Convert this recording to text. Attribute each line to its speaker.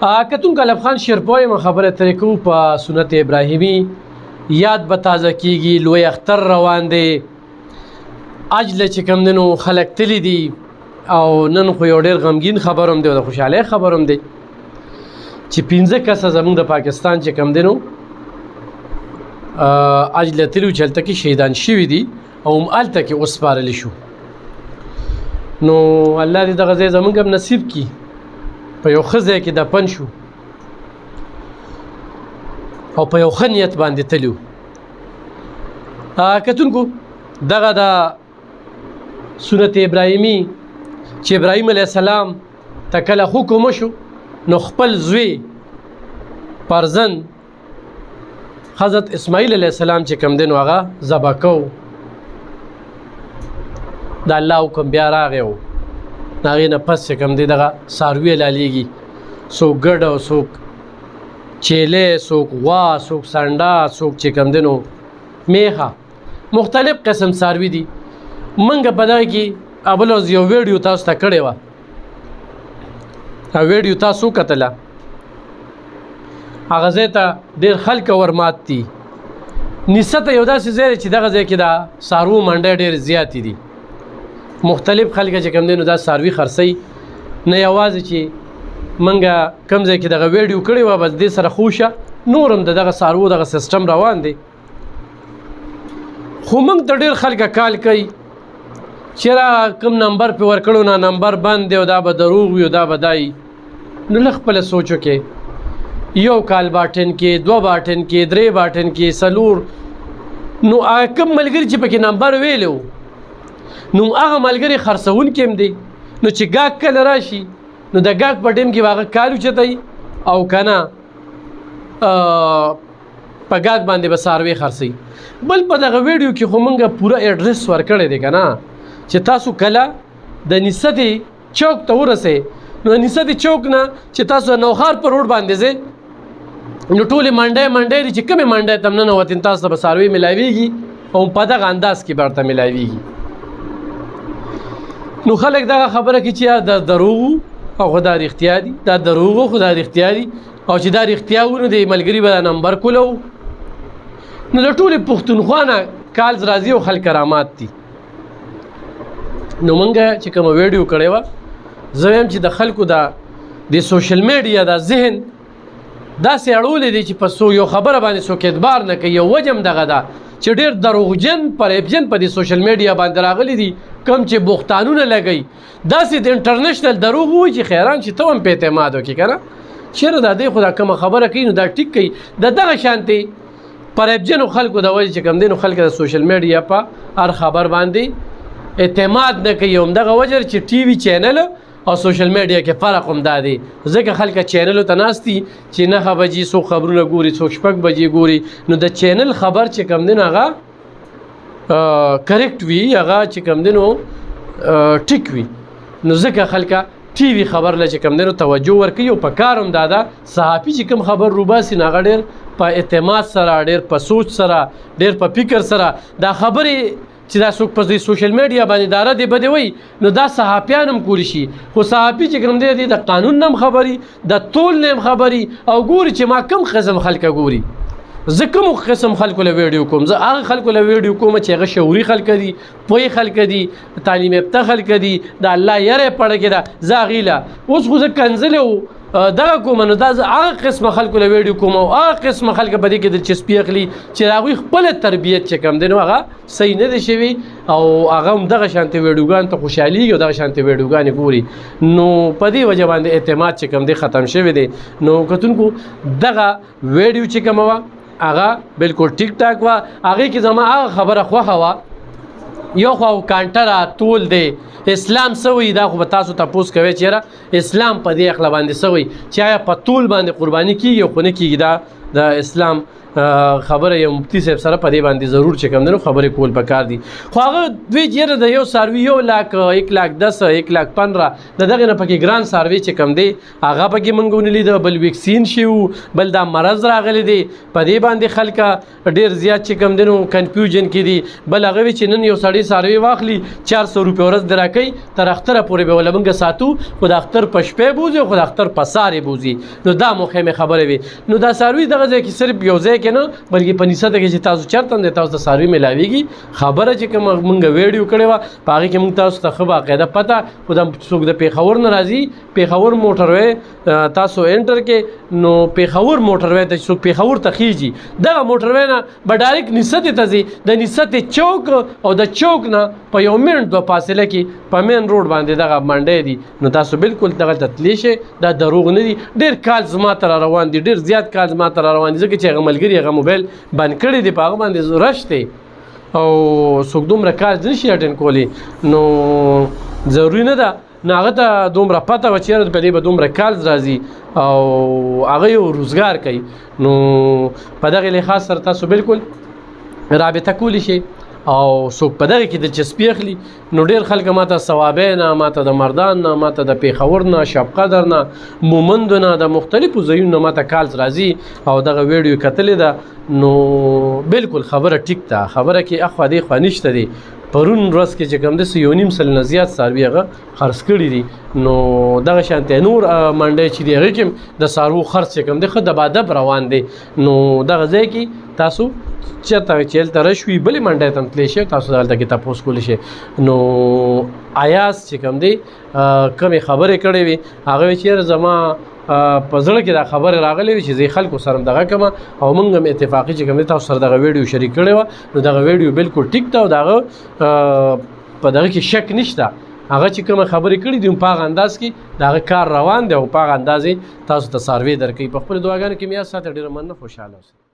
Speaker 1: کتونکو علب خان شیرپوی ما خبره ترې کوو په سنت ابراهیمي یاد به تازه کیږي. لوی اختر روان دی، اجله چې کوم دی نو خلک تللی دي او نن خو یو ډېر غمګین خبر هم دی او د خوشحالۍ خبر هم دی چې 15 کسه زموږ د پاکستان چې کوم دی نو اجله تللي چې هلته کې شهیدان شوي دي او هلته کې وسپارلی شو. نو الله دې دغه ځای زموږ هم نصیب کړي. په یو ښه ځای کې دفن شو او په یو ښه نیت باندې تللي وو. کتونکو دغه د سنت ابراهیمي چې ابراهیم علیه السلام ته کله حکم وشو نو خپل زوی فرزند حضرت اسماعیل علیه السلام چې کوم دی نو هغه ذبح کو. د الله حکم بیا راغی و د هغې نه پس چې کوم دی دغه څاروي حلالېږي، څوک ګډ او څوک چیلی، څوک غوا، څوک سنډه، څوک چې کوم دی نو میخه، مختلف قسم څاروي دي. منګه په دغه کې اول ورځ یو ویډیو تاسو ته کړې وه، ویډیو تاسو وکتله، هغه ځای ته ډېر خلک ورمات دي. نیسه ته یو داسې ځای دی چې دغه ځای کې د څاروو منډۍ ډېرې زیاتې دي. مختلف خلک چې کوم دی نو دا څاروي خرڅوي، نه یوازې چې منګه کوم ځای کې دغه ویډیو کړې وه بس دې سره خوشه نور هم د دغه څاروو دغه سیسټم روان دی. خو موږ ته ډېر خلک کال کوي چېرې کوم نمبر پې ورکړو نه نمبر بند دی او دا به دروغ وي او دا به دا وي. نو لږ خپله سوچ وکړئ، یو کال باټن کې، 2 باټن کې، 3 باټن کې، 4، نو کوم ملګري چې پکې نمبر ویلی و نو هغه ملګري خرڅوونکي هم دی. نو چې ګاګ کله راشي نو د ګاګ په ټیم کې به هغه کال اوچتوي او که نه په ګاګ باندې به څاروي خرڅوي. بل په دغه ویډیو کې خو موږ پوره ایډرس ورکړی دی که نه، چې تاسو کله د نصرت چوک ته ورسئ نو نصرت چوک نه چې تاسو نوخار پر روډ باندې ځئ نو ټولې منډۍ دي چې کومې منډۍ ته ننوتې تاسو ته به څاروي میلاویږي او په دغه انداز کې به ورته میلاویږي. نو خلک دغه خبره کوي چې دا دروغ او خو دا رښتیا دي، دا دروغ خو دا رښتیا دي، او چې دا رښتیا وو نو د ملګري به دا نمبر کولو. نو د ټولې پښتونخوا نه کالز راځي او خلک کرامات دي. نو مونږ چې کومه ویډیو کړې وه زه وایم چې د خلکو د سوشل میډیا دا ذهن داسې اړولی دی چې په یو خبره باندې څوک اعتبار نه کوي. یو وجه هم دغه ده چې ډېر دروغجن فریبجن په دې سوشل میډیا باندې راغلي دي، کم چې بوختانونه لګوي داسې د انټرنیشنل دروغ ووایي چې خیران چې ته هم په اعتماد وکړې که نه. چېرې دا دی خو دا کومه خبره کوي نو دا ټیک کوي. د دغه شانتې فریبجنو خلکو د وجې چې کوم دی نو خلک د سوشل میډیا په هر خبر باندې اعتماد نه کوي. همدغه وجه چې ټي وي چینل او سوشل میډیا کې فرق هم دا دی، ځکه خلک چینلو ته ناست دي چې 9 بجې څوک خبرونه ګوري، څوک 6 بجې ګوري. نو د چینل خبر چې کوم دی نو هغه کریکټ وي، هغه چې کوم دی نو ټیک وي. نو ځکه خلک ټي وي خبر له چې کوم دی نو توجه ورکوي. او په کار هم دا ده صحافي چې کوم خبر روباسي نو هغه ډېر په اعتماد سره، ډېر په سوچ سره، ډېر په فکر سره دا خبرې چې دا څوک په سوشل میډیا باندې داره دی بدې وایي نو دا صحافیان هم کولی شي. خو صحافي چې کوم دی د قانون نه هم خبري، د طول نه هم خبري او ګوري چې ما کوم قسم خلک ګوري. زه کوم قسم خلکو له ویډیو کوم، زه هغه خلکو له ویډیو کوم چې هغه شعوري خلک دي، پوهې خلک دي، تعلیم یافته خلک دي، د الله یره پړه کې ده. زه هغې له اوس خو زه کنځلې دغه کوم نو دا زه هغه قسمه خلکو له ویډیو کوم او هغه قسمه خلک په دې کې دلچسپي اخلي چې د هغوی خپله تربیت چې کوم دی نو هغه صحیح نه دی شوي او هغه هم دغه شانتې ویډیوګانو ته خوشحالېږي او دغه شانتې ویډیوګانې ګوري. نو په دې وجه باندې اعتماد چې کوم دی ختم شوی دی. نو کتونکو دغه ویډیو چې کومه وه هغه بالکل ټیک ټاک وه، هغې کې زما هغه خبره خوښه وه. یو خو کانټره طول دی، اسلام څه وایي دا خو به تاسو تپوس کوئ چې یاره اسلام په دې عقله باندې څه وایي چې آیا په طول باندې قرباني کېږي او خو نه کېږي. دا د اسلام خبره یو مفتی صاحب سره په دې باندې ضرور چې کوم دی خبرې کول پکار دي. خو هغه دوی چېرې د یو څاروي 1,10,000 1,15,000 د دغې نه پکې ګران څاروي چې کوم دی هغه پکې موږ ونلیده، بل ویکسین شي وو، بل دا مرض راغلی دی. په دې باندې خلکه ډېر زیات چې کوم دی نو کنفیوژن کې دي. بل هغه وي چې نن یو سړی څاروي واخلي 400 روپۍ ورځ د راکوي تر اختره پورې به وله موږ ساتو، خو د اختر په شپې بوځي خو د اختر په سارې بوځي. نو دا مهمې خبرې وي. نو دا څاروي دغه ځای کې صرف یو ځای کې نه بلکې په نسته کې چې تاسو چېرته هم دی تاسو ته څاروي میلاویږي. خبره چې کومه موږ ویډیو کړې وه په هغې کې موږ تاسو ته ښه باقاعده پته، خو دا څوک د پېښور نه راځي پېښور موټروی تاسو انټر کې نو پېښور موټروی ته څوک پېښور ته خیږي دغه موټروی نه به ډایرکټ نستې ته ځي. د نستې چوک او د چوک نه په 1 منټ 2 فاصله کې په مین روډ باندې دغه منډی دي. نو تاسو بالکل دغه ته تللی شئ. دا دروغ نه دي. ډېر کال زما ته را روان دي، ډېر زیات کال زما ته را روان دي، ځکه چې هغه ملګري هغه موبایل بند کړی دی، په هغه باندې رش دی او څوک دومره کال نشي اټینډ کولی. نو ضروري نه ده نو هغه ته دومره پته وه چې یاره په دې به دومره کالز راځي او هغه یو روزګار کوي. نو په دغې لحاظ سره تاسو بالکل رابطه کولی شئ او څوک په دغه کې دلچسپي اخلي. نو ډېر خلک ماته ثوابۍ نه، ماته د مردان نه، ماته د پېښور نه، شب قدر نه، مومندو نه، د مختلفو ځایونو نه ماته کالز راځي او دغه ویډیو کتلې ده. نو بالکل خبره ټیک ده، خبره کې اخوا دې خوا نشته دی. پرون ورځ کې چې کوم دی 1.5 نه زیات څاروي هغه خرڅ کړي دي. نو دغه شانتې نور منډی چې دی هغې کې د څاروو خرڅ چې کوم دی ښه دبادب روان دی. نو دغه ځای کې تاسو چېرته چې هلته رش وي بلې منډی ته هم تللی شئ، تاسو هلته کې تپوس کولی شئ. نو ایاز چې کوم دی کمې خبرې کړې وي هغه وی چې یاره زما په زړه کې دا خبرې راغلې وي چې زه خلکو سره هم دغه کومه او موږ هم اتفاقي چې کوم دی تاسو سره دغه ویډیو شریک کړې وه. نو دغه ویډیو بالکل ټیک ده او د هغه په دغه کې شک نشته. هغه چې کومه خبرې کړي دي په هغه انداز کې د هغه کار روان دی او په هغه انداز یې تاسو ته څاروي درکوي. په خپلو دعاګانو کې مې یاد ساته. ډېره مننه، خوشحاله اوسئ.